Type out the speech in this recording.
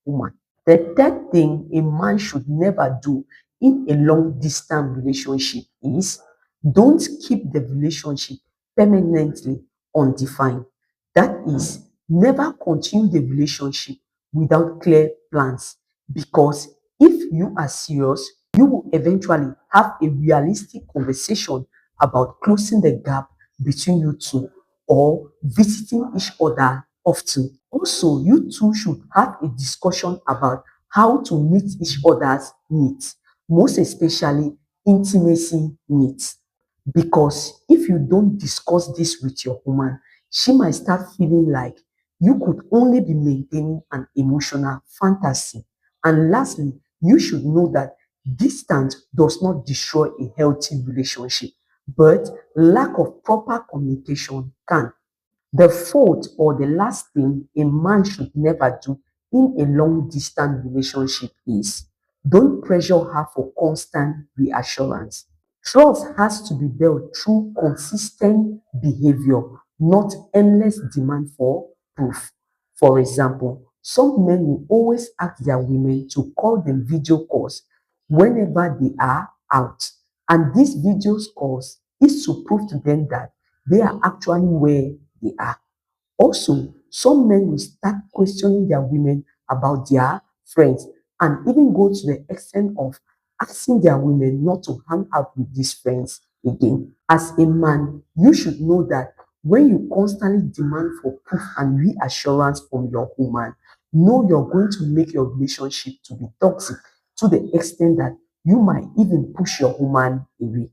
woman. The third thing a man should never do in a long distance relationship is don't keep the relationship permanently undefined. That is, never continue the relationship without clear plans, because if you are serious, you will eventually have a realistic conversation about closing the gap between you two or visiting each other often. Also, you two should have a discussion about how to meet each other's needs, most especially intimacy needs. Because if you don't discuss this with your woman, she might start feeling like you could only be maintaining an emotional fantasy. And lastly, you should know that distance does not destroy a healthy relationship, but lack of proper communication can. The fourth or the last thing a man should never do in a long distance relationship is don't pressure her for constant reassurance. Trust has to be built through consistent behavior, not endless demand for proof. For example, some men will always ask their women to call them video calls whenever they are out. And these video calls is to prove to them that they are actually where they are. Also, some men will start questioning their women about their friends and even go to the extent of asking their women not to hang out with these friends again. As a man, you should know that when you constantly demand for proof and reassurance from your woman, know you're going to make your relationship to be toxic to the extent that you might even push your woman away.